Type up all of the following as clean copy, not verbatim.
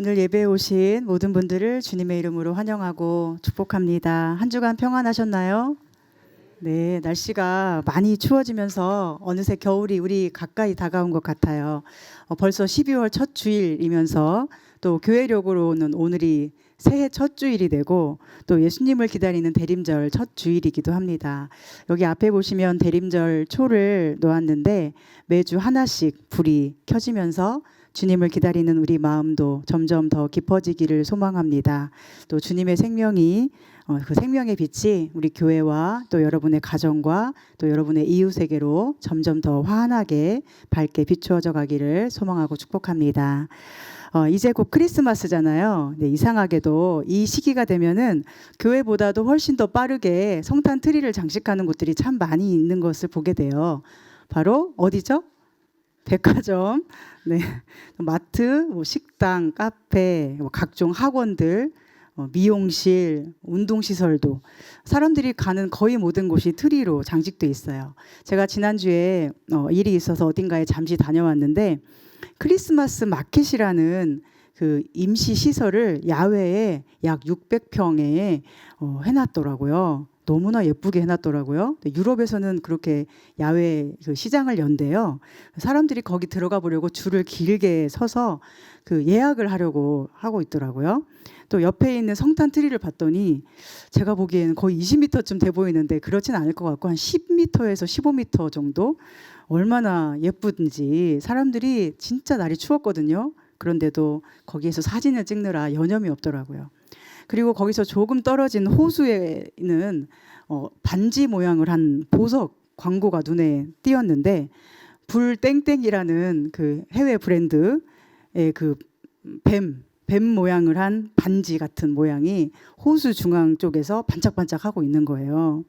오늘 예배에 오신 모든 분들을 주님의 이름으로 환영하고 축복합니다. 한 주간 평안하셨나요? 네, 날씨가 많이 추워지면서 어느새 겨울이 우리 가까이 다가온 것 같아요. 벌써 12월 첫 주일이면서 또 교회력으로는 오늘이 새해 첫 주일이 되고 또 예수님을 기다리는 대림절 첫 주일이기도 합니다. 여기 앞에 보시면 대림절 초를 놓았는데 매주 하나씩 불이 켜지면서 주님을 기다리는 우리 마음도 점점 더 깊어지기를 소망합니다. 또 주님의 생명이 그 생명의 빛이 우리 교회와 또 여러분의 가정과 또 여러분의 이웃에게로 점점 더 환하게 밝게 비추어져 가기를 소망하고 축복합니다. 이제 곧 크리스마스잖아요. 네, 이상하게도 이 시기가 되면은 교회보다도 훨씬 더 빠르게 성탄 트리를 장식하는 곳들이 참 많이 있는 것을 보게 돼요. 바로 어디죠? 백화점, 네, 마트, 식당, 카페, 각종 학원들, 미용실, 운동시설도 사람들이 가는 거의 모든 곳이 트리로 장식돼 있어요. 제가 지난주에 일이 있어서 어딘가에 잠시 다녀왔는데 크리스마스 마켓이라는 그 임시 시설을 야외에 약 600평에 해놨더라고요. 너무나 예쁘게 해놨더라고요. 유럽에서는 그렇게 야외 그 시장을 연대요. 사람들이 거기 들어가 보려고 줄을 길게 서서 그 예약을 하려고 하고 있더라고요. 또 옆에 있는 성탄 트리를 봤더니 제가 보기에는 거의 20m쯤 돼 보이는데 그렇진 않을 것 같고 한 10m에서 15m 정도, 얼마나 예쁜지. 사람들이 진짜 날이 추웠거든요. 그런데도 거기에서 사진을 찍느라 여념이 없더라고요. 그리고 거기서 조금 떨어진 호수에는 반지 모양을 한 보석 광고가 눈에 띄었는데 불땡땡이라는 그 해외 브랜드의 그 뱀 모양을 한 반지 같은 모양이 호수 중앙 쪽에서 반짝반짝하고 있는 거예요.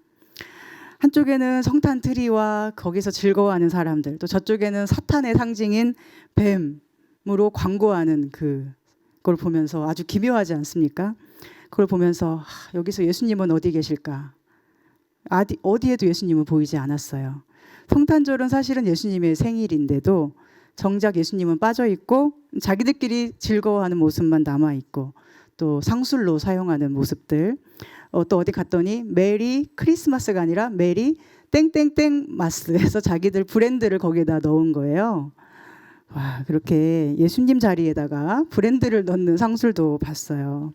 한쪽에는 성탄 트리와 거기서 즐거워하는 사람들, 또 저쪽에는 사탄의 상징인 뱀으로 광고하는 그걸 보면서 아주 기묘하지 않습니까? 그걸 보면서 여기서 예수님은 어디 계실까? 어디에도 예수님은 보이지 않았어요. 성탄절은 사실은 예수님의 생일인데도 정작 예수님은 빠져 있고 자기들끼리 즐거워하는 모습만 남아 있고 또 상술로 사용하는 모습들. 또 어디 갔더니 메리 크리스마스가 아니라 메리 땡땡땡 마스에서 자기들 브랜드를 거기에다 넣은 거예요. 와, 그렇게 예수님 자리에다가 브랜드를 넣는 상술도 봤어요.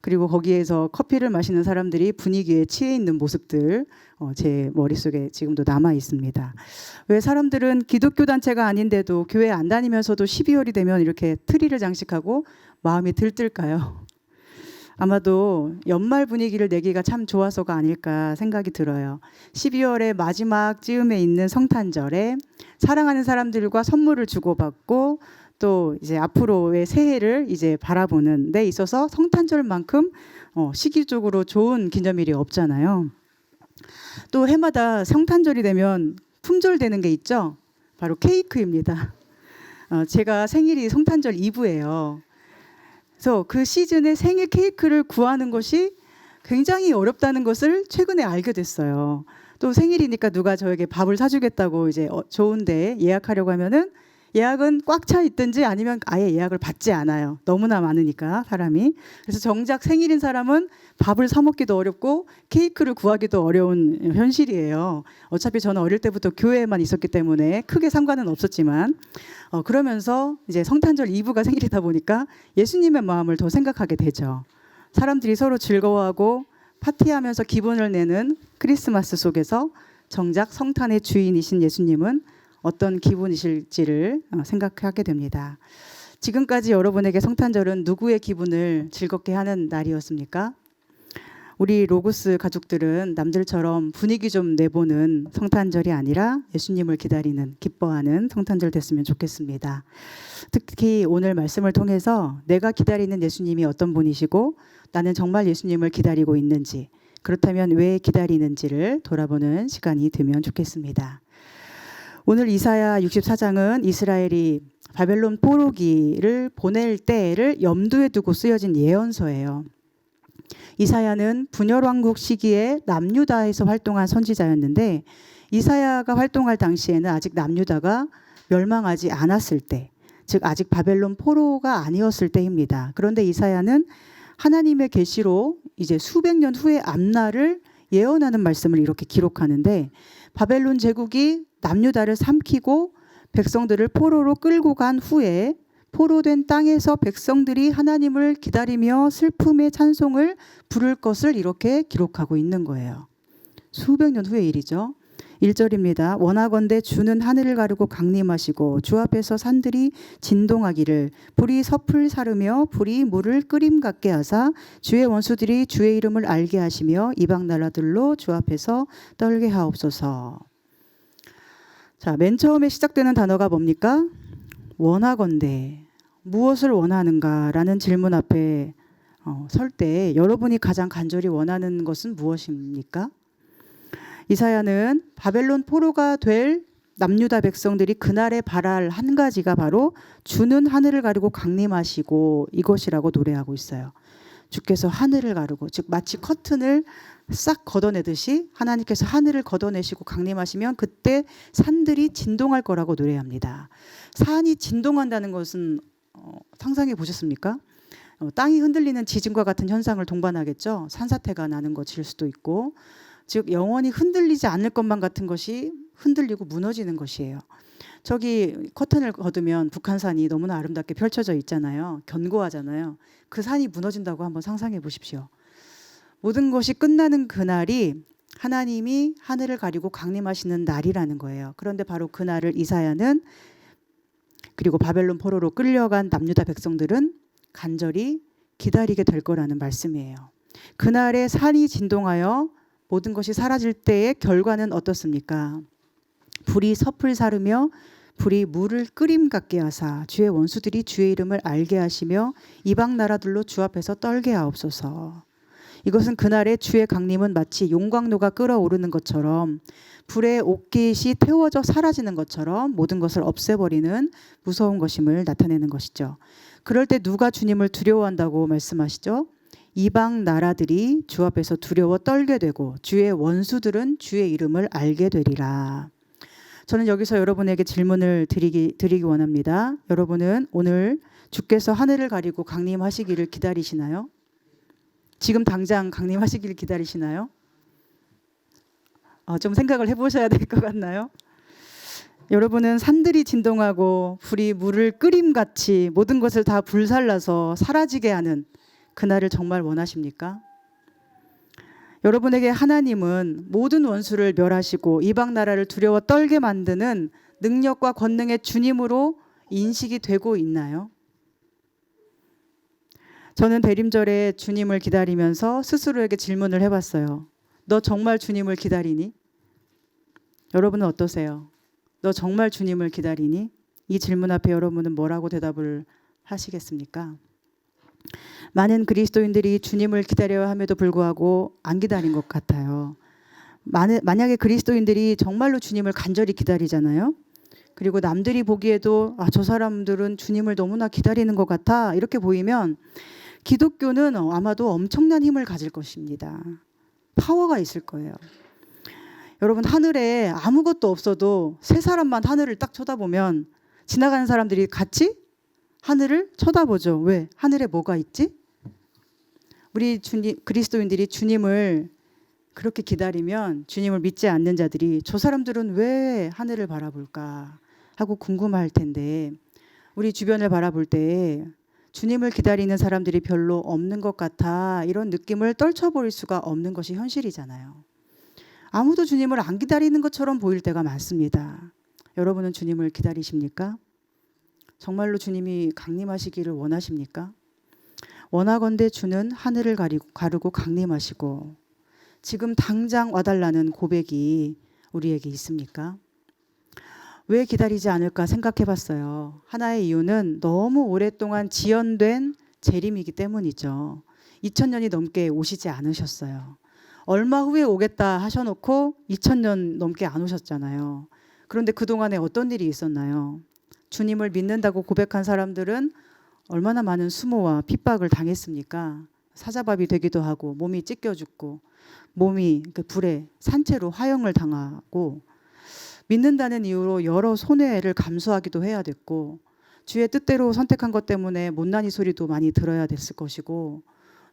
그리고 거기에서 커피를 마시는 사람들이 분위기에 취해 있는 모습들 제 머릿속에 지금도 남아 있습니다. 왜 사람들은 기독교 단체가 아닌데도 교회 안 다니면서도 12월이 되면 이렇게 트리를 장식하고 마음이 들뜰까요? 아마도 연말 분위기를 내기가 참 좋아서가 아닐까 생각이 들어요. 12월의 마지막 즈음에 있는 성탄절에 사랑하는 사람들과 선물을 주고받고 또 이제 앞으로의 새해를 이제 바라보는 데 있어서 성탄절만큼 시기적으로 좋은 기념일이 없잖아요. 또 해마다 성탄절이 되면 품절되는 게 있죠. 바로 케이크입니다. 제가 생일이 성탄절 이브예요. 그래서 그 시즌에 생일 케이크를 구하는 것이 굉장히 어렵다는 것을 최근에 알게 됐어요. 또 생일이니까 누가 저에게 밥을 사주겠다고 이제 좋은데 예약하려고 하면은 예약은 꽉 차 있든지 아니면 아예 예약을 받지 않아요. 너무나 많으니까 사람이. 그래서 정작 생일인 사람은 밥을 사 먹기도 어렵고 케이크를 구하기도 어려운 현실이에요. 어차피 저는 어릴 때부터 교회에만 있었기 때문에 크게 상관은 없었지만 그러면서 이제 성탄절 이브가 생일이다 보니까 예수님의 마음을 더 생각하게 되죠. 사람들이 서로 즐거워하고 파티하면서 기분을 내는 크리스마스 속에서 정작 성탄의 주인이신 예수님은 어떤 기분이실지를 생각하게 됩니다. 지금까지 여러분에게 성탄절은 누구의 기분을 즐겁게 하는 날이었습니까? 우리 로고스 가족들은 남들처럼 분위기 좀 내보는 성탄절이 아니라 예수님을 기다리는, 기뻐하는 성탄절 됐으면 좋겠습니다. 특히 오늘 말씀을 통해서 내가 기다리는 예수님이 어떤 분이시고 나는 정말 예수님을 기다리고 있는지, 그렇다면 왜 기다리는지를 돌아보는 시간이 되면 좋겠습니다. 오늘 이사야 64장은 이스라엘이 바벨론 포로기를 보낼 때를 염두에 두고 쓰여진 예언서예요. 이사야는 분열왕국 시기에 남유다에서 활동한 선지자였는데 이사야가 활동할 당시에는 아직 남유다가 멸망하지 않았을 때 즉 아직 바벨론 포로가 아니었을 때입니다. 그런데 이사야는 하나님의 계시로 이제 수백 년 후의 앞날을 예언하는 말씀을 이렇게 기록하는데, 바벨론 제국이 남유다를 삼키고 백성들을 포로로 끌고 간 후에 포로된 땅에서 백성들이 하나님을 기다리며 슬픔의 찬송을 부를 것을 이렇게 기록하고 있는 거예요. 수백 년 후의 일이죠. 1절입니다. 원하건대 주는 하늘을 가르고 강림하시고 주 앞에서 산들이 진동하기를, 불이 섭을 사르며 불이 물을 끓임 같게 하사 주의 원수들이 주의 이름을 알게 하시며 이방 나라들로 주 앞에서 떨게 하옵소서. 자, 맨 처음에 시작되는 단어가 뭡니까? 원하건대. 무엇을 원하는가라는 질문 앞에 설 때 여러분이 가장 간절히 원하는 것은 무엇입니까? 이사야는 바벨론 포로가 될 남유다 백성들이 그날에 바랄 한 가지가 바로 주는 하늘을 가르고 강림하시고 이것이라고 노래하고 있어요. 주께서 하늘을 가르고, 즉 마치 커튼을 싹 걷어내듯이 하나님께서 하늘을 걷어내시고 강림하시면 그때 산들이 진동할 거라고 노래합니다. 산이 진동한다는 것은 상상해 보셨습니까? 땅이 흔들리는 지진과 같은 현상을 동반하겠죠. 산사태가 나는 것일 수도 있고, 즉 영원히 흔들리지 않을 것만 같은 것이 흔들리고 무너지는 것이에요. 저기 커튼을 걷으면 북한산이 너무나 아름답게 펼쳐져 있잖아요. 견고하잖아요. 그 산이 무너진다고 한번 상상해 보십시오. 모든 것이 끝나는 그날이 하나님이 하늘을 가리고 강림하시는 날이라는 거예요. 그런데 바로 그날을 이사야는, 그리고 바벨론 포로로 끌려간 남유다 백성들은 간절히 기다리게 될 거라는 말씀이에요. 그날에 산이 진동하여 모든 것이 사라질 때의 결과는 어떻습니까? 불이 섭을 사르며 불이 물을 끓임 같게 하사 주의 원수들이 주의 이름을 알게 하시며 이방 나라들로 주 앞에서 떨게 하옵소서. 이것은 그날의 주의 강림은 마치 용광로가 끓어오르는 것처럼, 불의 옥깃이 태워져 사라지는 것처럼 모든 것을 없애버리는 무서운 것임을 나타내는 것이죠. 그럴 때 누가 주님을 두려워한다고 말씀하시죠? 이방 나라들이 주 앞에서 두려워 떨게 되고 주의 원수들은 주의 이름을 알게 되리라. 저는 여기서 여러분에게 질문을 드리기 원합니다. 여러분은 오늘 주께서 하늘을 가리고 강림하시기를 기다리시나요? 지금 당장 강림하시기를 기다리시나요? 좀 생각을 해보셔야 될 것 같나요? 여러분은 산들이 진동하고 불이 물을 끓임같이 모든 것을 다 불살라서 사라지게 하는 그날을 정말 원하십니까? 여러분에게 하나님은 모든 원수를 멸하시고 이방 나라를 두려워 떨게 만드는 능력과 권능의 주님으로 인식이 되고 있나요? 저는 대림절에 주님을 기다리면서 스스로에게 질문을 해봤어요. 너 정말 주님을 기다리니? 여러분은 어떠세요? 너 정말 주님을 기다리니? 이 질문 앞에 여러분은 뭐라고 대답을 하시겠습니까? 많은 그리스도인들이 주님을 기다려야 함에도 불구하고 안 기다린 것 같아요. 만약에 그리스도인들이 정말로 주님을 간절히 기다리잖아요. 그리고 남들이 보기에도 저 사람들은 주님을 너무나 기다리는 것 같아 이렇게 보이면 기독교는 아마도 엄청난 힘을 가질 것입니다. 파워가 있을 거예요. 여러분, 하늘에 아무것도 없어도 세 사람만 하늘을 딱 쳐다보면 지나가는 사람들이 같이 하늘을 쳐다보죠. 왜? 하늘에 뭐가 있지? 우리 그리스도인들이 주님을 그렇게 기다리면 주님을 믿지 않는 자들이 저 사람들은 왜 하늘을 바라볼까 하고 궁금할 텐데, 우리 주변을 바라볼 때 주님을 기다리는 사람들이 별로 없는 것 같아 이런 느낌을 떨쳐버릴 수가 없는 것이 현실이잖아요. 아무도 주님을 안 기다리는 것처럼 보일 때가 많습니다. 여러분은 주님을 기다리십니까? 정말로 주님이 강림하시기를 원하십니까? 원하건대 주는 하늘을 가르고 강림하시고, 지금 당장 와달라는 고백이 우리에게 있습니까? 왜 기다리지 않을까 생각해 봤어요. 하나의 이유는 너무 오랫동안 지연된 재림이기 때문이죠. 2000년이 넘게 오시지 않으셨어요. 얼마 후에 오겠다 하셔놓고 2000년 넘게 안 오셨잖아요. 그런데 그동안에 어떤 일이 있었나요? 주님을 믿는다고 고백한 사람들은 얼마나 많은 수모와 핍박을 당했습니까? 사자밥이 되기도 하고 몸이 찢겨 죽고 몸이 그 불에 산채로 화형을 당하고 믿는다는 이유로 여러 손해를 감수하기도 해야 됐고, 주의 뜻대로 선택한 것 때문에 못난이 소리도 많이 들어야 됐을 것이고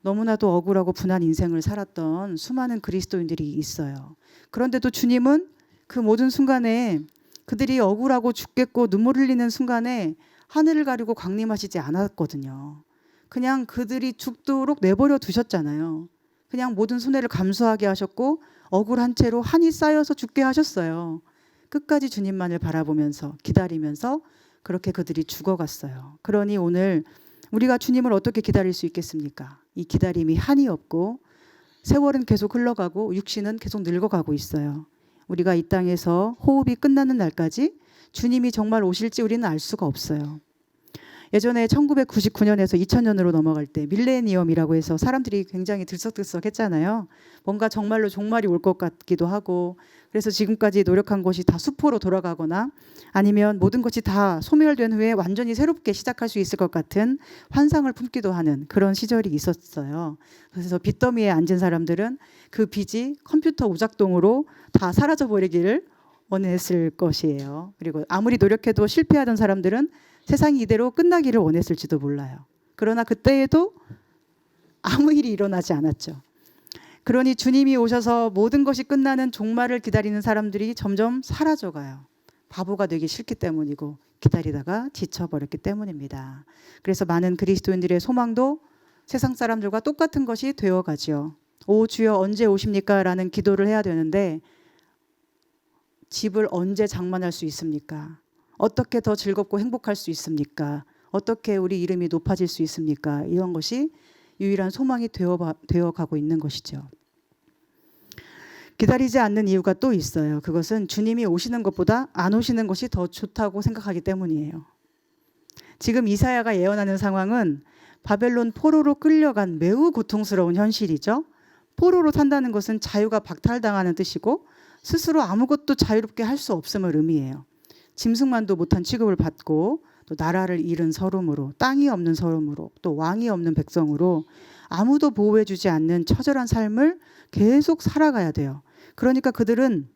너무나도 억울하고 분한 인생을 살았던 수많은 그리스도인들이 있어요. 그런데도 주님은 그 모든 순간에 그들이 억울하고 죽겠고 눈물 흘리는 순간에 하늘을 가리고 강림하시지 않았거든요. 그냥 그들이 죽도록 내버려 두셨잖아요. 그냥 모든 손해를 감수하게 하셨고 억울한 채로 한이 쌓여서 죽게 하셨어요. 끝까지 주님만을 바라보면서 기다리면서 그렇게 그들이 죽어갔어요. 그러니 오늘 우리가 주님을 어떻게 기다릴 수 있겠습니까? 이 기다림이 한이 없고 세월은 계속 흘러가고 육신은 계속 늙어가고 있어요. 우리가 이 땅에서 호흡이 끝나는 날까지 주님이 정말 오실지 우리는 알 수가 없어요. 예전에 1999년에서 2000년으로 넘어갈 때 밀레니엄이라고 해서 사람들이 굉장히 들썩들썩 했잖아요. 뭔가 정말로 종말이 올 것 같기도 하고 그래서 지금까지 노력한 것이 다 수포로 돌아가거나 아니면 모든 것이 다 소멸된 후에 완전히 새롭게 시작할 수 있을 것 같은 환상을 품기도 하는 그런 시절이 있었어요. 그래서 빚더미에 앉은 사람들은 그 빚이 컴퓨터 오작동으로 다 사라져버리기를 원했을 것이에요. 그리고 아무리 노력해도 실패하던 사람들은 세상이 이대로 끝나기를 원했을지도 몰라요. 그러나 그때에도 아무 일이 일어나지 않았죠. 그러니 주님이 오셔서 모든 것이 끝나는 종말을 기다리는 사람들이 점점 사라져가요. 바보가 되기 싫기 때문이고 기다리다가 지쳐버렸기 때문입니다. 그래서 많은 그리스도인들의 소망도 세상 사람들과 똑같은 것이 되어가지요. 오 주여 언제 오십니까? 라는 기도를 해야 되는데 집을 언제 장만할 수 있습니까? 어떻게 더 즐겁고 행복할 수 있습니까? 어떻게 우리 이름이 높아질 수 있습니까? 이런 것이 유일한 소망이 되어가고 있는 것이죠. 기다리지 않는 이유가 또 있어요. 그것은 주님이 오시는 것보다 안 오시는 것이 더 좋다고 생각하기 때문이에요. 지금 이사야가 예언하는 상황은 바벨론 포로로 끌려간 매우 고통스러운 현실이죠. 포로로 산다는 것은 자유가 박탈당하는 뜻이고 스스로 아무것도 자유롭게 할 수 없음을 의미해요. 짐승만도 못한 취급을 받고 또 나라를 잃은 서름으로 땅이 없는 서름으로 또 왕이 없는 백성으로 아무도 보호해주지 않는 처절한 삶을 계속 살아가야 돼요. 그러니까 그들은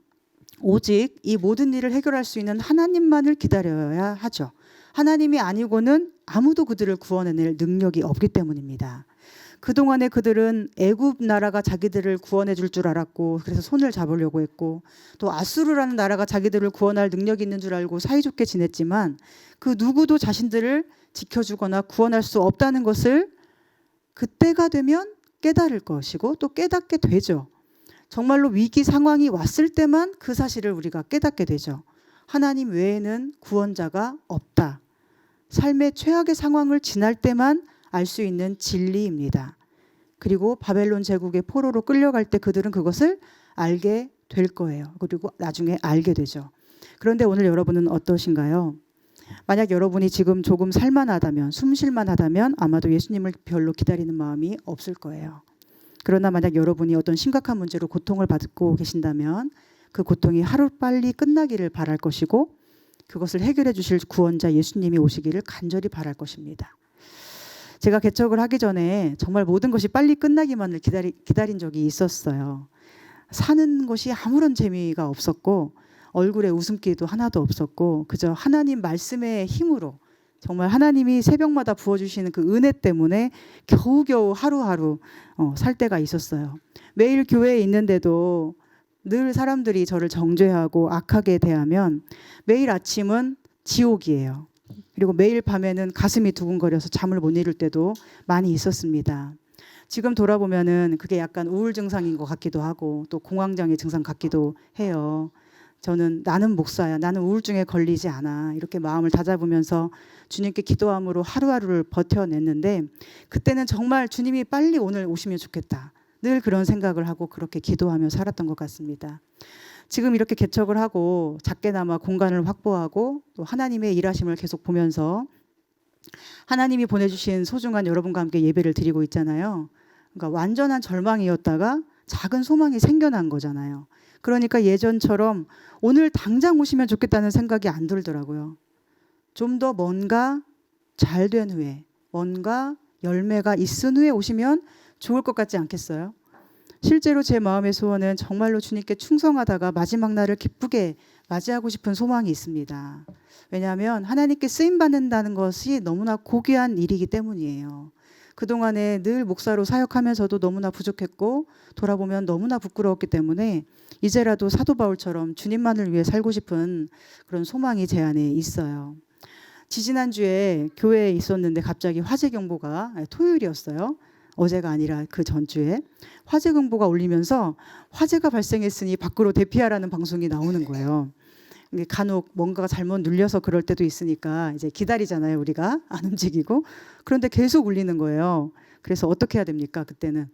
오직 이 모든 일을 해결할 수 있는 하나님만을 기다려야 하죠. 하나님이 아니고는 아무도 그들을 구원해낼 능력이 없기 때문입니다. 그동안에 그들은 애굽 나라가 자기들을 구원해 줄 줄 알았고 그래서 손을 잡으려고 했고 또 아수르라는 나라가 자기들을 구원할 능력이 있는 줄 알고 사이좋게 지냈지만 그 누구도 자신들을 지켜주거나 구원할 수 없다는 것을 그때가 되면 깨달을 것이고 또 깨닫게 되죠. 정말로 위기 상황이 왔을 때만 그 사실을 우리가 깨닫게 되죠. 하나님 외에는 구원자가 없다. 삶의 최악의 상황을 지날 때만 알 수 있는 진리입니다. 그리고 바벨론 제국의 포로로 끌려갈 때 그들은 그것을 알게 될 거예요. 그리고 나중에 알게 되죠. 그런데 오늘 여러분은 어떠신가요? 만약 여러분이 지금 조금 살만하다면, 숨쉴만하다면 아마도 예수님을 별로 기다리는 마음이 없을 거예요. 그러나 만약 여러분이 어떤 심각한 문제로 고통을 받고 계신다면 그 고통이 하루빨리 끝나기를 바랄 것이고 그것을 해결해 주실 구원자 예수님이 오시기를 간절히 바랄 것입니다. 제가 개척을 하기 전에 정말 모든 것이 빨리 끝나기만을 기다린 적이 있었어요. 사는 것이 아무런 재미가 없었고 얼굴에 웃음기도 하나도 없었고 그저 하나님 말씀의 힘으로 정말 하나님이 새벽마다 부어주시는 그 은혜 때문에 겨우겨우 하루하루 살 때가 있었어요. 매일 교회에 있는데도 늘 사람들이 저를 정죄하고 악하게 대하면 매일 아침은 지옥이에요. 그리고 매일 밤에는 가슴이 두근거려서 잠을 못 이룰 때도 많이 있었습니다. 지금 돌아보면은 그게 약간 우울 증상인 것 같기도 하고 또 공황장애 증상 같기도 해요. 저는 나는 목사야. 나는 우울증에 걸리지 않아. 이렇게 마음을 다잡으면서 주님께 기도함으로 하루하루를 버텨냈는데 그때는 정말 주님이 빨리 오늘 오시면 좋겠다. 늘 그런 생각을 하고 그렇게 기도하며 살았던 것 같습니다. 지금 이렇게 개척을 하고 작게나마 공간을 확보하고 또 하나님의 일하심을 계속 보면서 하나님이 보내주신 소중한 여러분과 함께 예배를 드리고 있잖아요. 그러니까 완전한 절망이었다가 작은 소망이 생겨난 거잖아요. 그러니까 예전처럼 오늘 당장 오시면 좋겠다는 생각이 안 들더라고요. 좀 더 뭔가 잘 된 후에 뭔가 열매가 있은 후에 오시면 좋을 것 같지 않겠어요? 실제로 제 마음의 소원은 정말로 주님께 충성하다가 마지막 날을 기쁘게 맞이하고 싶은 소망이 있습니다. 왜냐하면 하나님께 쓰임받는다는 것이 너무나 고귀한 일이기 때문이에요. 그동안에 늘 목사로 사역하면서도 너무나 부족했고 돌아보면 너무나 부끄러웠기 때문에 이제라도 사도 바울처럼 주님만을 위해 살고 싶은 그런 소망이 제 안에 있어요. 지지난주에 교회에 있었는데 갑자기 화재 경보가 토요일이었어요. 어제가 아니라 그 전주에 화재 경보가 울리면서 화재가 발생했으니 밖으로 대피하라는 방송이 나오는 거예요. 간혹 뭔가가 잘못 눌려서 그럴 때도 있으니까 이제 기다리잖아요, 우리가 안 움직이고. 그런데 계속 울리는 거예요. 그래서 어떻게 해야 됩니까? 그때는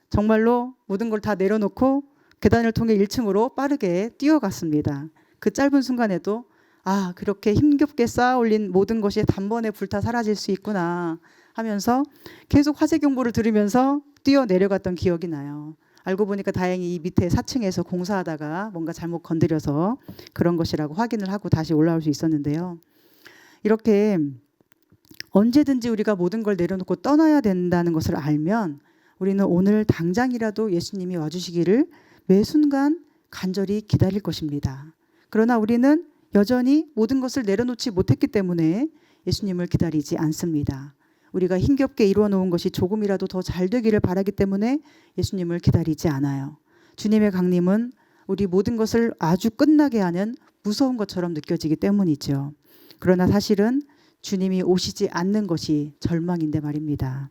정말로 모든 걸 다 내려놓고 계단을 통해 1층으로 빠르게 뛰어갔습니다. 그 짧은 순간에도 그렇게 힘겹게 쌓아 올린 모든 것이 단번에 불타 사라질 수 있구나 하면서 계속 화재 경보를 들으면서 뛰어 내려갔던 기억이 나요. 알고 보니까 다행히 이 밑에 4층에서 공사하다가 뭔가 잘못 건드려서 그런 것이라고 확인을 하고 다시 올라올 수 있었는데요. 이렇게 언제든지 우리가 모든 걸 내려놓고 떠나야 된다는 것을 알면 우리는 오늘 당장이라도 예수님이 와주시기를 매 순간 간절히 기다릴 것입니다. 그러나 우리는 여전히 모든 것을 내려놓지 못했기 때문에 예수님을 기다리지 않습니다. 우리가 힘겹게 이루어 놓은 것이 조금이라도 더 잘 되기를 바라기 때문에 예수님을 기다리지 않아요. 주님의 강림은 우리 모든 것을 아주 끝나게 하는 무서운 것처럼 느껴지기 때문이죠. 그러나 사실은 주님이 오시지 않는 것이 절망인데 말입니다.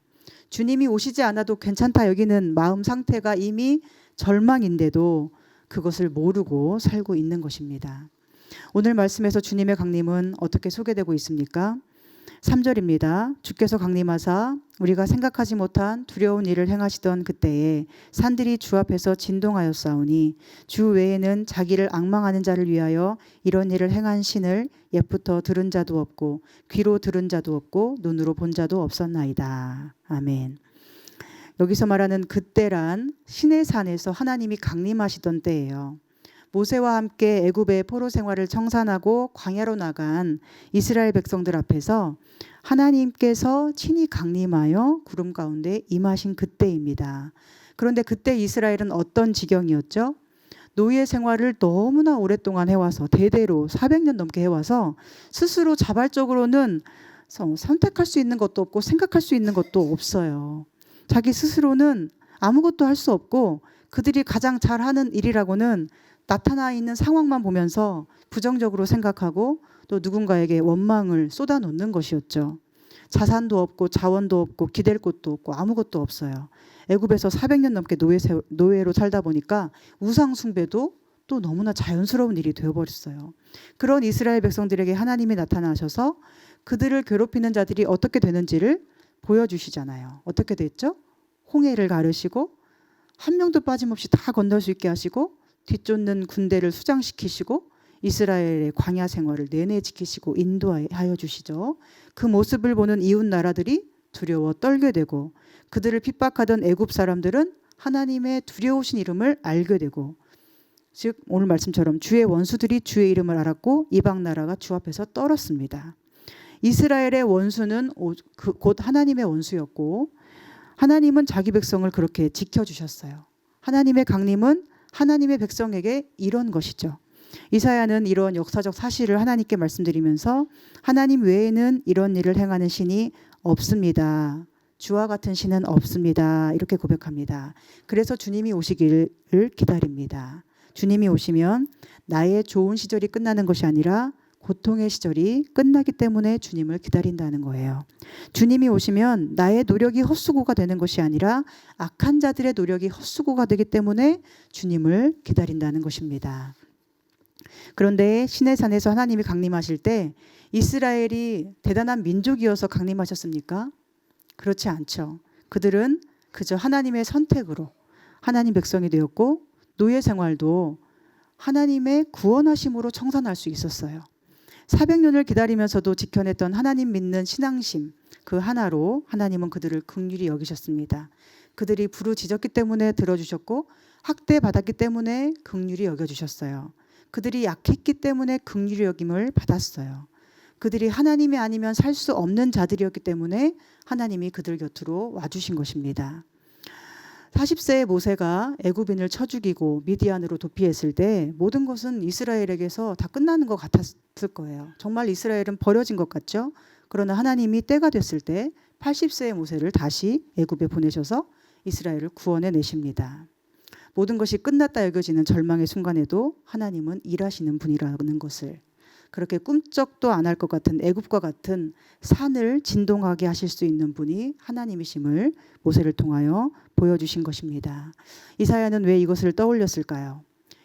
주님이 오시지 않아도 괜찮다 여기는 마음 상태가 이미 절망인데도 그것을 모르고 살고 있는 것입니다. 오늘 말씀에서 주님의 강림은 어떻게 소개되고 있습니까? 3절입니다. 주께서 강림하사 우리가 생각하지 못한 두려운 일을 행하시던 그때에 산들이 주 앞에서 진동하였사오니 주 외에는 자기를 앙망하는 자를 위하여 이런 일을 행한 신을 옛부터 들은 자도 없고 귀로 들은 자도 없고 눈으로 본 자도 없었나이다. 아멘. 여기서 말하는 그때란 시내산에서 하나님이 강림하시던 때예요. 모세와 함께 애굽의 포로 생활을 청산하고 광야로 나간 이스라엘 백성들 앞에서 하나님께서 친히 강림하여 구름 가운데 임하신 그때입니다. 그런데 그때 이스라엘은 어떤 지경이었죠? 노예 생활을 너무나 오랫동안 해와서 대대로 400년 넘게 해와서 스스로 자발적으로는 선택할 수 있는 것도 없고 생각할 수 있는 것도 없어요. 자기 스스로는 아무것도 할 수 없고 그들이 가장 잘하는 일이라고는 나타나 있는 상황만 보면서 부정적으로 생각하고 또 누군가에게 원망을 쏟아놓는 것이었죠. 자산도 없고 자원도 없고 기댈 곳도 없고 아무것도 없어요. 애굽에서 400년 넘게 노예로 살다 보니까 우상 숭배도 또 너무나 자연스러운 일이 되어버렸어요. 그런 이스라엘 백성들에게 하나님이 나타나셔서 그들을 괴롭히는 자들이 어떻게 되는지를 보여주시잖아요. 어떻게 됐죠? 홍해를 가르시고 한 명도 빠짐없이 다 건널 수 있게 하시고 뒤쫓는 군대를 수장시키시고 이스라엘의 광야 생활을 내내 지키시고 인도하여 주시죠. 그 모습을 보는 이웃 나라들이 두려워 떨게 되고 그들을 핍박하던 애굽 사람들은 하나님의 두려우신 이름을 알게 되고 즉 오늘 말씀처럼 주의 원수들이 주의 이름을 알았고 이방 나라가 주 앞에서 떨었습니다. 이스라엘의 원수는 곧 하나님의 원수였고 하나님은 자기 백성을 그렇게 지켜주셨어요. 하나님의 강림은 하나님의 백성에게 이런 것이죠. 이사야는 이런 역사적 사실을 하나님께 말씀드리면서 하나님 외에는 이런 일을 행하는 신이 없습니다. 주와 같은 신은 없습니다. 이렇게 고백합니다. 그래서 주님이 오시기를 기다립니다. 주님이 오시면 나의 좋은 시절이 끝나는 것이 아니라 고통의 시절이 끝나기 때문에 주님을 기다린다는 거예요. 주님이 오시면 나의 노력이 헛수고가 되는 것이 아니라 악한 자들의 노력이 헛수고가 되기 때문에 주님을 기다린다는 것입니다. 그런데 시내산에서 하나님이 강림하실 때 이스라엘이 대단한 민족이어서 강림하셨습니까? 그렇지 않죠. 그들은 그저 하나님의 선택으로 하나님 백성이 되었고 노예 생활도 하나님의 구원하심으로 청산할 수 있었어요. 400년을 기다리면서도 지켜냈던 하나님 믿는 신앙심 그 하나로 하나님은 그들을 긍휼히 여기셨습니다. 그들이 부르짖었기 때문에 들어주셨고 학대받았기 때문에 긍휼히 여겨주셨어요. 그들이 약했기 때문에 긍휼히 여김을 받았어요. 그들이 하나님이 아니면 살 수 없는 자들이었기 때문에 하나님이 그들 곁으로 와주신 것입니다. 40세의 모세가 애굽인을 쳐 죽이고 미디안으로 도피했을 때 모든 것은 이스라엘에게서 다 끝나는 것 같았을 거예요. 정말 이스라엘은 버려진 것 같죠? 그러나 하나님이 때가 됐을 때 80세의 모세를 다시 애굽에 보내셔서 이스라엘을 구원해 내십니다. 모든 것이 끝났다 여겨지는 절망의 순간에도 하나님은 일하시는 분이라는 것을, 그렇게 꿈쩍도 안 할 것 같은 애굽과 같은 산을 진동하게 하실 수 있는 분이 하나님이심을 모세를 통하여 보여주신 것입니다. 이사야는 왜 이것을 떠올렸을까요?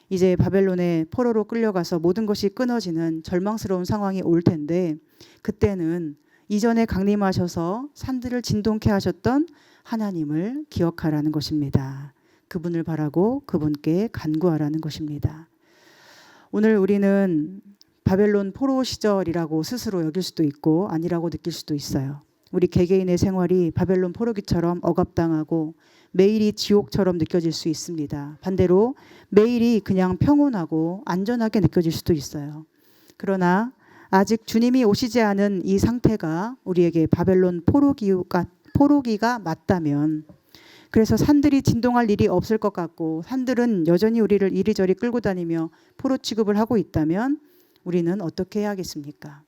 이제 바벨론의 포로로 끌려가서 모든 것이 끊어지는 절망스러운 상황이 올 텐데, 그때는 이전에 강림하셔서 산들을 진동케 하셨던 하나님을 기억하라는 것입니다. 그분을 바라고 그분께 간구하라는 것입니다. 오늘 우리는 바벨론 포로 시절이라고 스스로 여길 수도 있고 아니라고 느낄 수도 있어요. 우리 개개인의 생활이 바벨론 포로기처럼 억압당하고 매일이 지옥처럼 느껴질 수 있습니다. 반대로 매일이 그냥 평온하고 안전하게 느껴질 수도 있어요. 그러나 아직 주님이 오시지 않은 이 상태가 우리에게 바벨론 포로기가 맞다면, 그래서 산들이 진동할 일이 없을 것 같고 산들은 여전히 우리를 이리저리 끌고 다니며 포로 취급을 하고 있다면 우리는 어떻게 해야겠습니까?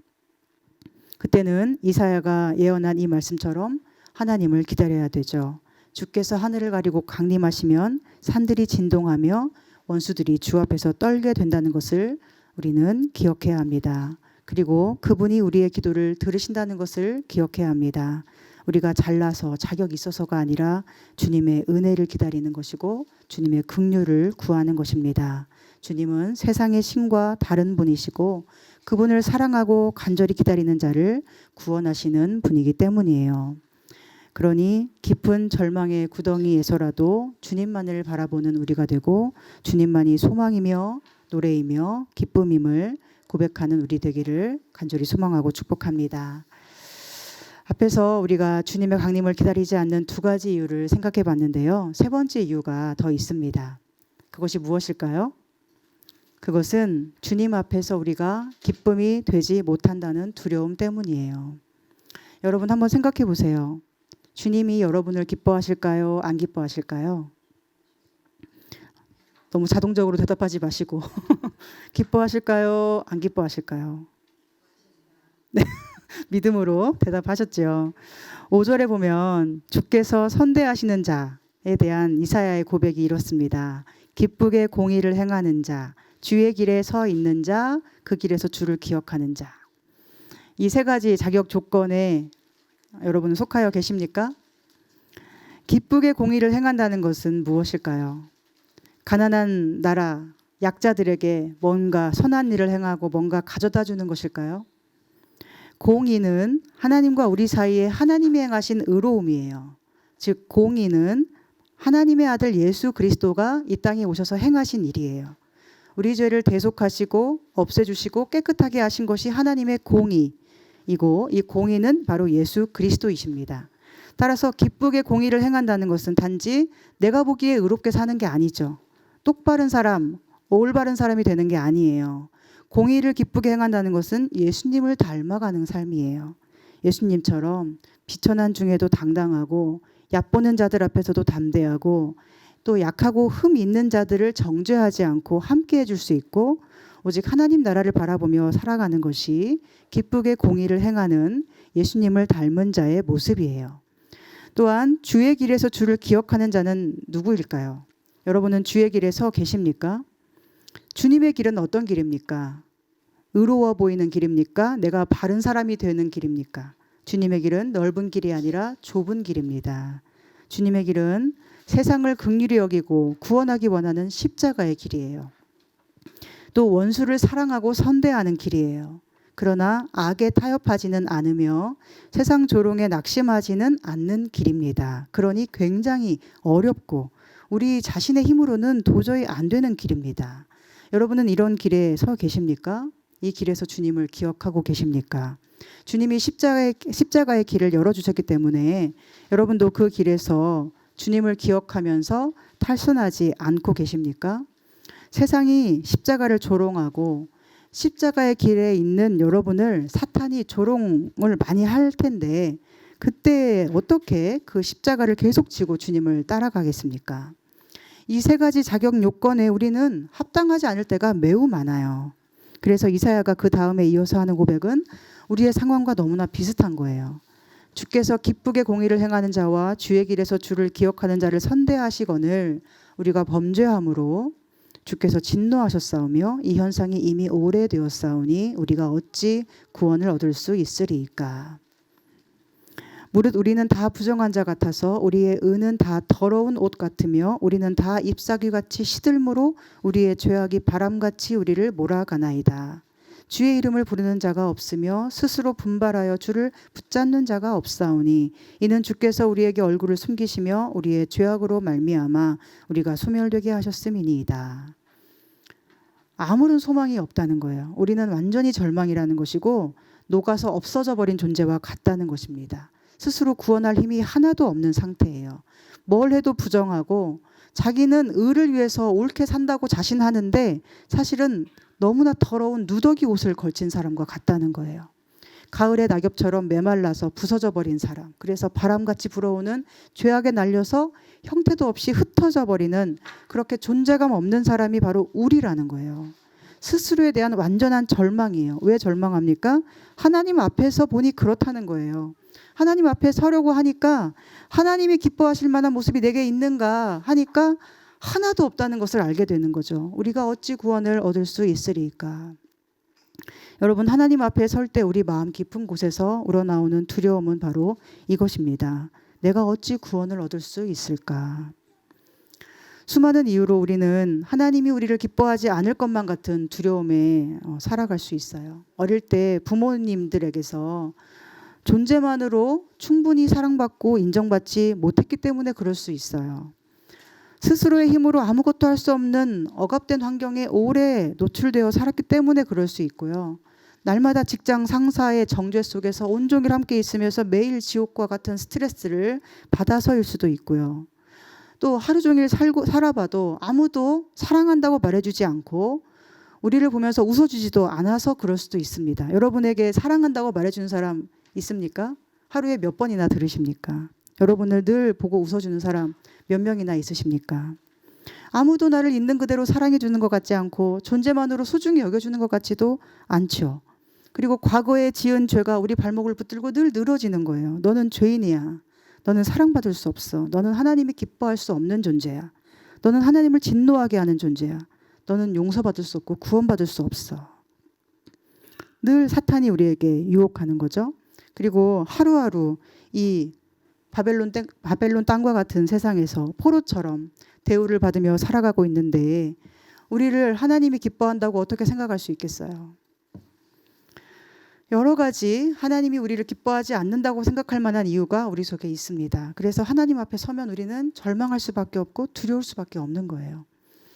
그때는 이사야가 예언한 이 말씀처럼 하나님을 기다려야 되죠. 주께서 하늘을 가리고 강림하시면 산들이 진동하며 원수들이 주 앞에서 떨게 된다는 것을 우리는 기억해야 합니다. 그리고 그분이 우리의 기도를 들으신다는 것을 기억해야 합니다. 우리가 잘나서 자격 있어서가 아니라 주님의 은혜를 기다리는 것이고 주님의 긍휼을 구하는 것입니다. 주님은 세상의 신과 다른 분이시고 그분을 사랑하고 간절히 기다리는 자를 구원하시는 분이기 때문이에요. 그러니 깊은 절망의 구덩이에서라도 주님만을 바라보는 우리가 되고 주님만이 소망이며 노래이며 기쁨임을 고백하는 우리 되기를 간절히 소망하고 축복합니다. 앞에서 우리가 주님의 강림을 기다리지 않는 두 가지 이유를 생각해 봤는데요. 세 번째 이유가 더 있습니다. 그것이 무엇일까요? 그것은 주님 앞에서 우리가 기쁨이 되지 못한다는 두려움 때문이에요. 여러분 한번 생각해 보세요. 주님이 여러분을 기뻐하실까요? 안 기뻐하실까요? 너무 자동적으로 대답하지 마시고 기뻐하실까요? 안 기뻐하실까요? 네. 믿음으로 대답하셨죠. 5절에 보면 주께서 선대하시는 자에 대한 이사야의 고백이 이렇습니다. 기쁘게 공의를 행하는 자, 주의 길에 서 있는 자, 그 길에서 주를 기억하는 자. 이 세 가지 자격 조건에 여러분 속하여 계십니까? 기쁘게 공의를 행한다는 것은 무엇일까요? 가난한 나라, 약자들에게 뭔가 선한 일을 행하고 뭔가 가져다 주는 것일까요? 공의는 하나님과 우리 사이에 하나님이 행하신 의로움이에요. 즉 공의는 하나님의 아들 예수 그리스도가 이 땅에 오셔서 행하신 일이에요. 우리 죄를 대속하시고 없애주시고 깨끗하게 하신 것이 하나님의 공의이고 이 공의는 바로 예수 그리스도이십니다. 따라서 기쁘게 공의를 행한다는 것은 단지 내가 보기에 의롭게 사는 게 아니죠. 똑바른 사람, 올바른 사람이 되는 게 아니에요. 공의를 기쁘게 행한다는 것은 예수님을 닮아가는 삶이에요. 예수님처럼 비천한 중에도 당당하고 얕보는 자들 앞에서도 담대하고 또 약하고 흠 있는 자들을 정죄하지 않고 함께 해줄 수 있고 오직 하나님 나라를 바라보며 살아가는 것이 기쁘게 공의를 행하는 예수님을 닮은 자의 모습이에요. 또한 주의 길에서 주를 기억하는 자는 누구일까요? 여러분은 주의 길에 서 계십니까? 주님의 길은 어떤 길입니까? 의로워 보이는 길입니까? 내가 바른 사람이 되는 길입니까? 주님의 길은 넓은 길이 아니라 좁은 길입니다. 주님의 길은 세상을 긍휼히 여기고 구원하기 원하는 십자가의 길이에요. 또 원수를 사랑하고 선대하는 길이에요. 그러나 악에 타협하지는 않으며 세상 조롱에 낙심하지는 않는 길입니다. 그러니 굉장히 어렵고 우리 자신의 힘으로는 도저히 안 되는 길입니다. 여러분은 이런 길에 서 계십니까? 이 길에서 주님을 기억하고 계십니까? 주님이 십자가의 길을 열어주셨기 때문에 여러분도 그 길에서 주님을 기억하면서 탈선하지 않고 계십니까? 세상이 십자가를 조롱하고 십자가의 길에 있는 여러분을 사탄이 조롱을 많이 할 텐데 그때 어떻게 그 십자가를 계속 지고 주님을 따라가겠습니까? 이 세 가지 자격 요건에 우리는 합당하지 않을 때가 매우 많아요. 그래서 이사야가 그 다음에 이어서 하는 고백은 우리의 상황과 너무나 비슷한 거예요. 주께서 기쁘게 공의를 행하는 자와 주의 길에서 주를 기억하는 자를 선대하시거늘 우리가 범죄함으로 주께서 진노하셨사오며 이 현상이 이미 오래되었사오니 우리가 어찌 구원을 얻을 수 있으리이까. 무릇 우리는 다 부정한 자 같아서 우리의 의는 다 더러운 옷 같으며 우리는 다 잎사귀같이 시들므로 우리의 죄악이 바람같이 우리를 몰아가나이다. 주의 이름을 부르는 자가 없으며 스스로 분발하여 주를 붙잡는 자가 없사오니 이는 주께서 우리에게 얼굴을 숨기시며 우리의 죄악으로 말미암아 우리가 소멸되게 하셨음이니이다. 아무런 소망이 없다는 거예요. 우리는 완전히 절망이라는 것이고 녹아서 없어져 버린 존재와 같다는 것입니다. 스스로 구원할 힘이 하나도 없는 상태예요. 뭘 해도 부정하고 자기는 의를 위해서 옳게 산다고 자신하는데 사실은 너무나 더러운 누더기 옷을 걸친 사람과 같다는 거예요. 가을의 낙엽처럼 메말라서 부서져 버린 사람. 그래서 바람같이 불어오는 죄악에 날려서 형태도 없이 흩어져 버리는 그렇게 존재감 없는 사람이 바로 우리라는 거예요. 스스로에 대한 완전한 절망이에요. 왜 절망합니까? 하나님 앞에서 보니 그렇다는 거예요. 하나님 앞에 서려고 하니까 하나님이 기뻐하실 만한 모습이 내게 있는가 하니까 하나도 없다는 것을 알게 되는 거죠. 우리가 어찌 구원을 얻을 수 있으리까? 여러분, 하나님 앞에 설 때 우리 마음 깊은 곳에서 우러나오는 두려움은 바로 이것입니다. 내가 어찌 구원을 얻을 수 있을까? 수많은 이유로 우리는 하나님이 우리를 기뻐하지 않을 것만 같은 두려움에 살아갈 수 있어요. 어릴 때 부모님들에게서 존재만으로 충분히 사랑받고 인정받지 못했기 때문에 그럴 수 있어요. 스스로의 힘으로 아무것도 할 수 없는 억압된 환경에 오래 노출되어 살았기 때문에 그럴 수 있고요. 날마다 직장 상사의 정죄 속에서 온종일 함께 있으면서 매일 지옥과 같은 스트레스를 받아서일 수도 있고요. 또 하루 종일 살아봐도 아무도 사랑한다고 말해주지 않고 우리를 보면서 웃어주지도 않아서 그럴 수도 있습니다. 여러분에게 사랑한다고 말해주는 사람 있습니까? 하루에 몇 번이나 들으십니까? 여러분을 늘 보고 웃어주는 사람 몇 명이나 있으십니까? 아무도 나를 있는 그대로 사랑해주는 것 같지 않고 존재만으로 소중히 여겨주는 것 같지도 않죠. 그리고 과거에 지은 죄가 우리 발목을 붙들고 늘 늘어지는 거예요. 너는 죄인이야. 너는 사랑받을 수 없어. 너는 하나님이 기뻐할 수 없는 존재야. 너는 하나님을 진노하게 하는 존재야. 너는 용서받을 수 없고 구원받을 수 없어. 늘 사탄이 우리에게 유혹하는 거죠. 그리고 하루하루 이 바벨론 땅과 같은 세상에서 포로처럼 대우를 받으며 살아가고 있는데 우리를 하나님이 기뻐한다고 어떻게 생각할 수 있겠어요? 여러 가지 하나님이 우리를 기뻐하지 않는다고 생각할 만한 이유가 우리 속에 있습니다. 그래서 하나님 앞에 서면 우리는 절망할 수밖에 없고 두려울 수밖에 없는 거예요.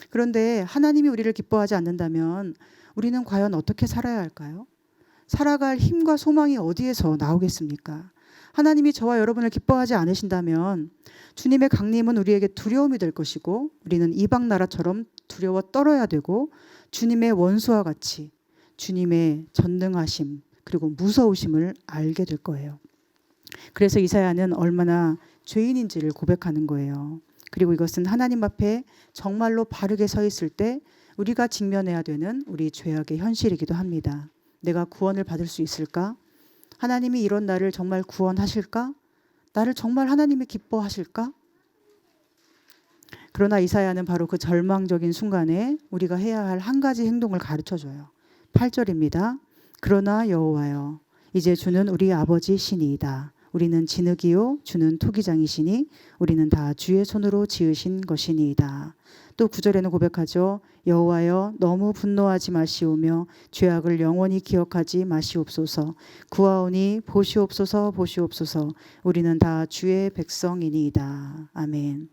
그런데 하나님이 우리를 기뻐하지 않는다면 우리는 과연 어떻게 살아야 할까요? 살아갈 힘과 소망이 어디에서 나오겠습니까? 하나님이 저와 여러분을 기뻐하지 않으신다면 주님의 강림은 우리에게 두려움이 될 것이고 우리는 이방 나라처럼 두려워 떨어야 되고 주님의 원수와 같이 주님의 전능하심 그리고 무서우심을 알게 될 거예요. 그래서 이사야는 얼마나 죄인인지를 고백하는 거예요. 그리고 이것은 하나님 앞에 정말로 바르게 서 있을 때 우리가 직면해야 되는 우리 죄악의 현실이기도 합니다. 내가 구원을 받을 수 있을까? 하나님이 이런 나를 정말 구원하실까? 나를 정말 하나님이 기뻐하실까? 그러나 이사야는 바로 그 절망적인 순간에 우리가 해야 할 한 가지 행동을 가르쳐줘요. 8절입니다. 그러나 여호와여 이제 주는 우리 아버지시니이다. 우리는 진흙이요 주는 토기장이시니 우리는 다 주의 손으로 지으신 것이니이다. 또 9절에는 고백하죠. 여호와여 너무 분노하지 마시오며 죄악을 영원히 기억하지 마시옵소서. 구하오니 보시옵소서 보시옵소서. 우리는 다 주의 백성이니이다. 아멘.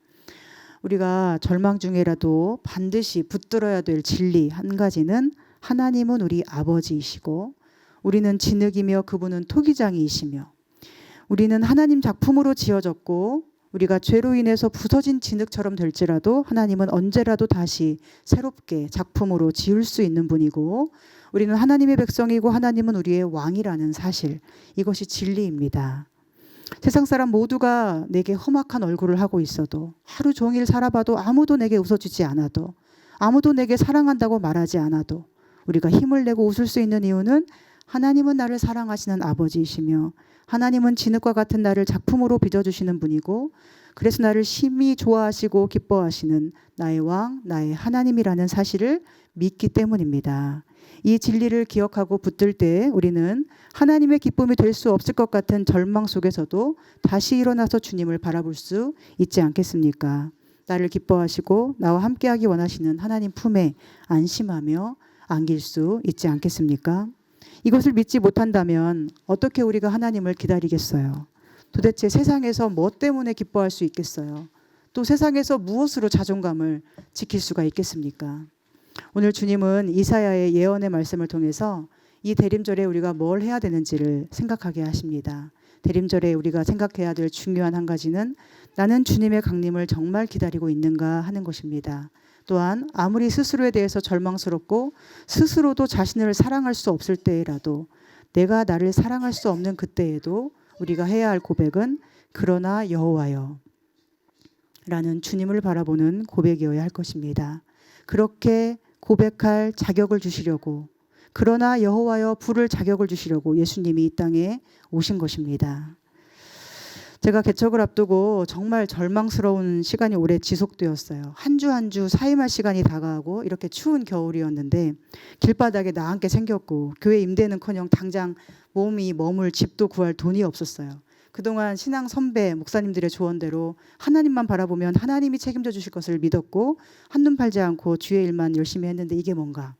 우리가 절망 중에라도 반드시 붙들어야 될 진리 한 가지는 하나님은 우리 아버지이시고 우리는 진흙이며 그분은 토기장이시며 우리는 하나님 작품으로 지어졌고 우리가 죄로 인해서 부서진 진흙처럼 될지라도 하나님은 언제라도 다시 새롭게 작품으로 지을 수 있는 분이고 우리는 하나님의 백성이고 하나님은 우리의 왕이라는 사실, 이것이 진리입니다. 세상 사람 모두가 내게 험악한 얼굴을 하고 있어도, 하루 종일 살아봐도 아무도 내게 웃어주지 않아도, 아무도 내게 사랑한다고 말하지 않아도 우리가 힘을 내고 웃을 수 있는 이유는 하나님은 나를 사랑하시는 아버지이시며 하나님은 진흙과 같은 나를 작품으로 빚어주시는 분이고, 그래서 나를 심히 좋아하시고 기뻐하시는 나의 왕, 나의 하나님이라는 사실을 믿기 때문입니다. 이 진리를 기억하고 붙들 때 우리는 하나님의 기쁨이 될 수 없을 것 같은 절망 속에서도 다시 일어나서 주님을 바라볼 수 있지 않겠습니까? 나를 기뻐하시고 나와 함께하기 원하시는 하나님 품에 안심하며 안길 수 있지 않겠습니까? 이것을 믿지 못한다면 어떻게 우리가 하나님을 기다리겠어요? 도대체 세상에서 뭐 때문에 기뻐할 수 있겠어요? 또 세상에서 무엇으로 자존감을 지킬 수가 있겠습니까? 오늘 주님은 이사야의 예언의 말씀을 통해서 이 대림절에 우리가 뭘 해야 되는지를 생각하게 하십니다. 대림절에 우리가 생각해야 될 중요한 한 가지는 나는 주님의 강림을 정말 기다리고 있는가 하는 것입니다. 또한 아무리 스스로에 대해서 절망스럽고 스스로도 자신을 사랑할 수 없을 때라도, 내가 나를 사랑할 수 없는 그때에도 우리가 해야 할 고백은 그러나 여호와여 라는 주님을 바라보는 고백이어야 할 것입니다. 그렇게 고백할 자격을 주시려고, 그러나 여호와여 부를 자격을 주시려고 예수님이 이 땅에 오신 것입니다. 제가 개척을 앞두고 정말 절망스러운 시간이 오래 지속되었어요. 한 주 한 주 사임할 시간이 다가오고 이렇게 추운 겨울이었는데 길바닥에 나앉게 생겼고 교회 임대는커녕 당장 몸이 머물 집도 구할 돈이 없었어요. 그동안 신앙 선배 목사님들의 조언대로 하나님만 바라보면 하나님이 책임져 주실 것을 믿었고 한눈 팔지 않고 주의 일만 열심히 했는데 이게 뭔가,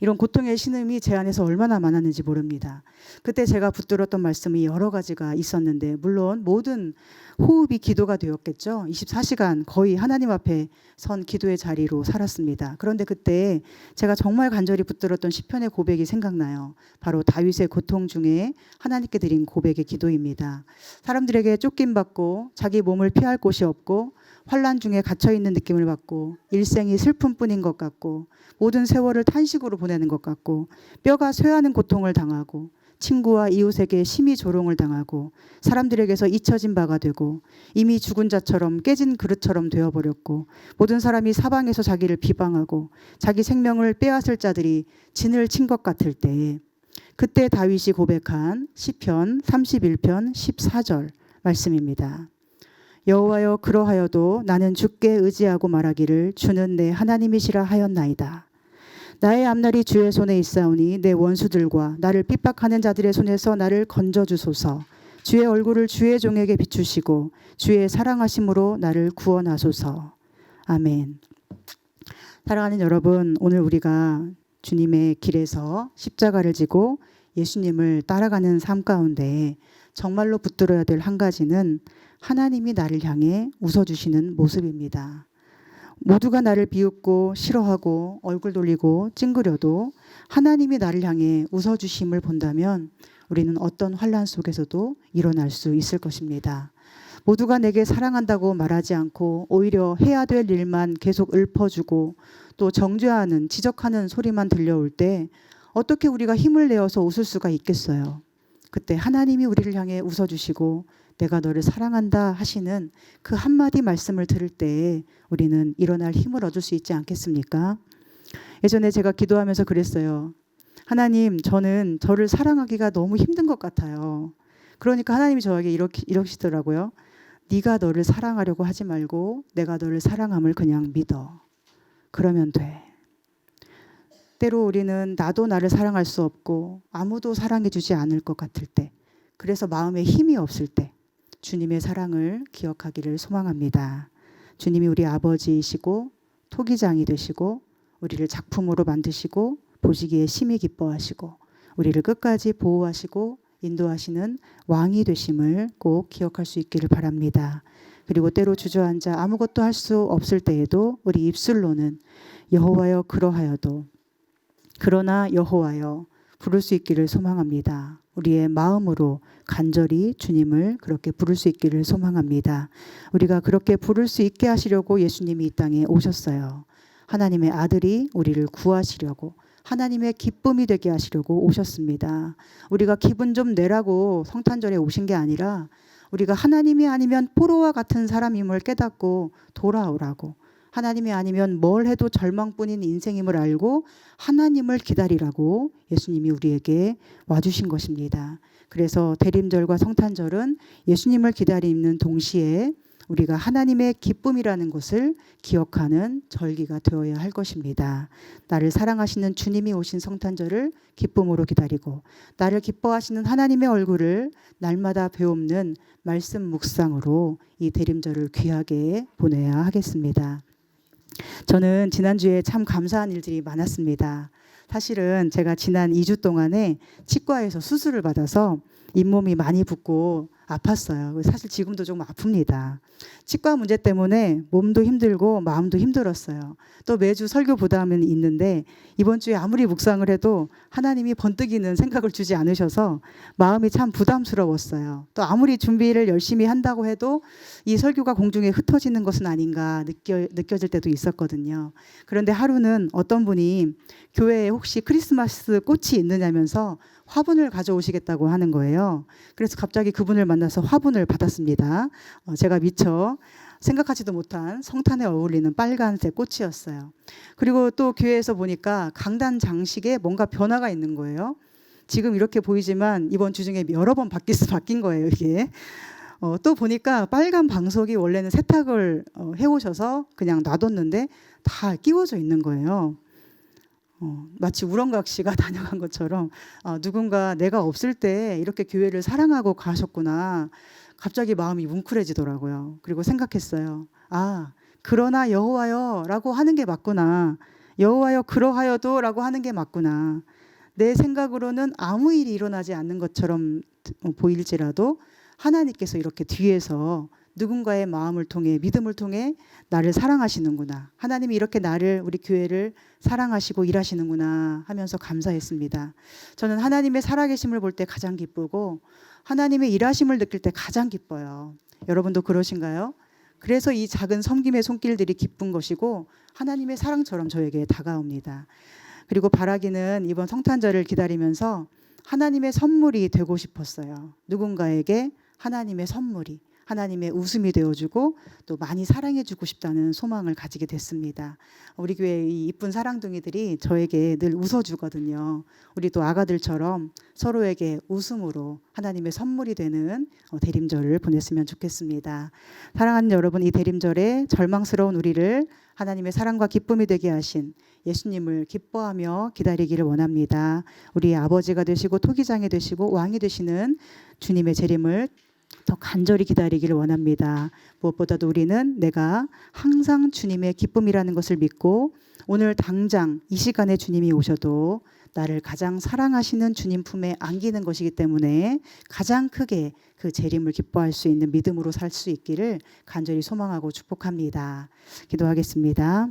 이런 고통의 신음이 제 안에서 얼마나 많았는지 모릅니다. 그때 제가 붙들었던 말씀이 여러 가지가 있었는데, 물론 모든 호흡이 기도가 되었겠죠. 24시간 거의 하나님 앞에 선 기도의 자리로 살았습니다. 그런데 그때 제가 정말 간절히 붙들었던 시편의 고백이 생각나요. 바로 다윗의 고통 중에 하나님께 드린 고백의 기도입니다. 사람들에게 쫓김받고 자기 몸을 피할 곳이 없고 환난 중에 갇혀있는 느낌을 받고 일생이 슬픔뿐인 것 같고 모든 세월을 탄식으로 보내는 것 같고 뼈가 쇠하는 고통을 당하고 친구와 이웃에게 심히 조롱을 당하고 사람들에게서 잊혀진 바가 되고 이미 죽은 자처럼 깨진 그릇처럼 되어버렸고 모든 사람이 사방에서 자기를 비방하고 자기 생명을 빼앗을 자들이 진을 친 것 같을 때에, 그때 다윗이 고백한 시편 31편 14절 말씀입니다. 여호와여 그러하여도 나는 주께 의지하고 말하기를 주는 내 하나님이시라 하였나이다. 나의 앞날이 주의 손에 있사오니 내 원수들과 나를 핍박하는 자들의 손에서 나를 건져주소서. 주의 얼굴을 주의 종에게 비추시고 주의 사랑하심으로 나를 구원하소서. 아멘. 사랑하는 여러분, 오늘 우리가 주님의 길에서 십자가를 지고 예수님을 따라가는 삶 가운데 정말로 붙들어야 될 한 가지는 하나님이 나를 향해 웃어주시는 모습입니다. 모두가 나를 비웃고 싫어하고 얼굴 돌리고 찡그려도 하나님이 나를 향해 웃어주심을 본다면 우리는 어떤 환난 속에서도 일어날 수 있을 것입니다. 모두가 내게 사랑한다고 말하지 않고 오히려 해야 될 일만 계속 읊어주고 또 정죄하는 지적하는 소리만 들려올 때 어떻게 우리가 힘을 내어서 웃을 수가 있겠어요? 그때 하나님이 우리를 향해 웃어주시고 내가 너를 사랑한다 하시는 그 한마디 말씀을 들을 때에 우리는 일어날 힘을 얻을 수 있지 않겠습니까? 예전에 제가 기도하면서 그랬어요. 하나님, 저는 저를 사랑하기가 너무 힘든 것 같아요. 그러니까 하나님이 저에게 이러시더라고요. 네가 너를 사랑하려고 하지 말고 내가 너를 사랑함을 그냥 믿어. 그러면 돼. 때로 우리는 나도 나를 사랑할 수 없고 아무도 사랑해 주지 않을 것 같을 때, 그래서 마음에 힘이 없을 때 주님의 사랑을 기억하기를 소망합니다. 주님이 우리 아버지이시고 토기장이 되시고 우리를 작품으로 만드시고 보시기에 심히 기뻐하시고 우리를 끝까지 보호하시고 인도하시는 왕이 되심을 꼭 기억할 수 있기를 바랍니다. 그리고 때로 주저앉아 아무것도 할 수 없을 때에도 우리 입술로는 여호와여 그러하여도 그러나 여호와여 부를 수 있기를 소망합니다. 우리의 마음으로 간절히 주님을 그렇게 부를 수 있기를 소망합니다. 우리가 그렇게 부를 수 있게 하시려고 예수님이 이 땅에 오셨어요. 하나님의 아들이 우리를 구하시려고, 하나님의 기쁨이 되게 하시려고 오셨습니다. 우리가 기분 좀 내라고 성탄절에 오신 게 아니라 우리가 하나님이 아니면 포로와 같은 사람임을 깨닫고 돌아오라고, 하나님이 아니면 뭘 해도 절망뿐인 인생임을 알고 하나님을 기다리라고 예수님이 우리에게 와주신 것입니다. 그래서 대림절과 성탄절은 예수님을 기다리는 동시에 우리가 하나님의 기쁨이라는 것을 기억하는 절기가 되어야 할 것입니다. 나를 사랑하시는 주님이 오신 성탄절을 기쁨으로 기다리고 나를 기뻐하시는 하나님의 얼굴을 날마다 배움는 말씀 묵상으로 이 대림절을 귀하게 보내야 하겠습니다. 저는 지난주에 참 감사한 일들이 많았습니다. 사실은 제가 지난 2주 동안에 치과에서 수술을 받아서 잇몸이 많이 붓고 아팠어요. 사실 지금도 조금 아픕니다. 치과 문제 때문에 몸도 힘들고 마음도 힘들었어요. 또 매주 설교 부담은 있는데 이번 주에 아무리 묵상을 해도 하나님이 번뜩이는 생각을 주지 않으셔서 마음이 참 부담스러웠어요. 또 아무리 준비를 열심히 한다고 해도 이 설교가 공중에 흩어지는 것은 아닌가 느껴질 때도 있었거든요. 그런데 하루는 어떤 분이 교회에 혹시 크리스마스 꽃이 있느냐면서 화분을 가져오시겠다고 하는 거예요. 그래서 갑자기 그분을 만나서 화분을 받았습니다. 제가 미처 생각하지도 못한 성탄에 어울리는 빨간색 꽃이었어요. 그리고 또 교회에서 보니까 강단 장식에 뭔가 변화가 있는 거예요. 지금 이렇게 보이지만 이번 주 중에 여러 번 바뀐 거예요, 이게. 또 보니까 빨간 방석이 원래는 세탁을 해오셔서 그냥 놔뒀는데 다 끼워져 있는 거예요. 마치 우렁각 씨가 다녀간 것처럼 누군가 내가 없을 때 이렇게 교회를 사랑하고 가셨구나. 갑자기 마음이 뭉클해지더라고요. 그리고 생각했어요. 그러나 여호와여 라고 하는 게 맞구나. 여호와여 그러하여도 라고 하는 게 맞구나. 내 생각으로는 아무 일이 일어나지 않는 것처럼 보일지라도 하나님께서 이렇게 뒤에서 누군가의 마음을 통해 믿음을 통해 나를 사랑하시는구나. 하나님이 이렇게 우리 교회를 사랑하시고 일하시는구나 하면서 감사했습니다. 저는 하나님의 살아계심을 볼 때 가장 기쁘고 하나님의 일하심을 느낄 때 가장 기뻐요. 여러분도 그러신가요? 그래서 이 작은 섬김의 손길들이 기쁜 것이고 하나님의 사랑처럼 저에게 다가옵니다. 그리고 바라기는 이번 성탄절을 기다리면서 하나님의 선물이 되고 싶었어요. 누군가에게 하나님의 선물이, 하나님의 웃음이 되어주고 또 많이 사랑해주고 싶다는 소망을 가지게 됐습니다. 우리 교회 이 이쁜 사랑둥이들이 저에게 늘 웃어주거든요. 우리 또 아가들처럼 서로에게 웃음으로 하나님의 선물이 되는 대림절을 보냈으면 좋겠습니다. 사랑하는 여러분, 이 대림절에 절망스러운 우리를 하나님의 사랑과 기쁨이 되게 하신 예수님을 기뻐하며 기다리기를 원합니다. 우리 아버지가 되시고 토기장이 되시고 왕이 되시는 주님의 재림을 더 간절히 기다리기를 원합니다. 무엇보다도 우리는 내가 항상 주님의 기쁨이라는 것을 믿고 오늘 당장 이 시간에 주님이 오셔도 나를 가장 사랑하시는 주님 품에 안기는 것이기 때문에 가장 크게 그 재림을 기뻐할 수 있는 믿음으로 살 수 있기를 간절히 소망하고 축복합니다. 기도하겠습니다.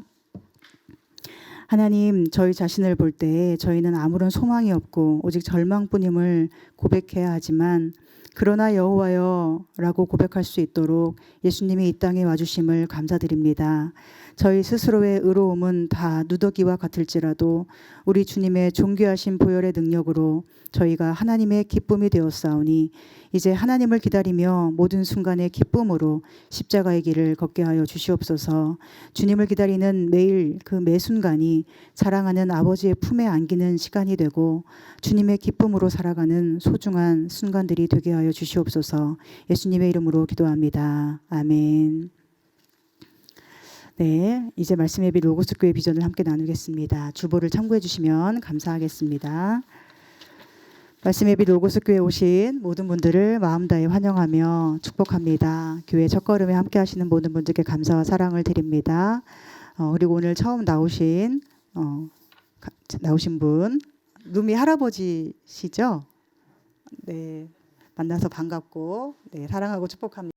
하나님, 저희 자신을 볼 때 저희는 아무런 소망이 없고 오직 절망뿐임을 고백해야 하지만 그러나 여호와여 라고 고백할 수 있도록 예수님이 이 땅에 와주심을 감사드립니다. 저희 스스로의 의로움은 다 누더기와 같을지라도 우리 주님의 존귀하신 보혈의 능력으로 저희가 하나님의 기쁨이 되었사오니 이제 하나님을 기다리며 모든 순간에 기쁨으로 십자가의 길을 걷게 하여 주시옵소서. 주님을 기다리는 매일 그 매 순간이 사랑하는 아버지의 품에 안기는 시간이 되고 주님의 기쁨으로 살아가는 소중한 순간들이 되게 하여 주시옵소서. 예수님의 이름으로 기도합니다. 아멘. 네, 이제 말씀 예비 로고스 교회 비전을 함께 나누겠습니다. 주보를 참고해 주시면 감사하겠습니다. 말씀 예비 로고스 교회에 오신 모든 분들을 마음 다해 환영하며 축복합니다. 교회 첫걸음에 함께 하시는 모든 분들께 감사와 사랑을 드립니다. 그리고 오늘 처음 나오신 분 누미 할아버지시죠? 네, 만나서 반갑고 네, 사랑하고 축복합니다.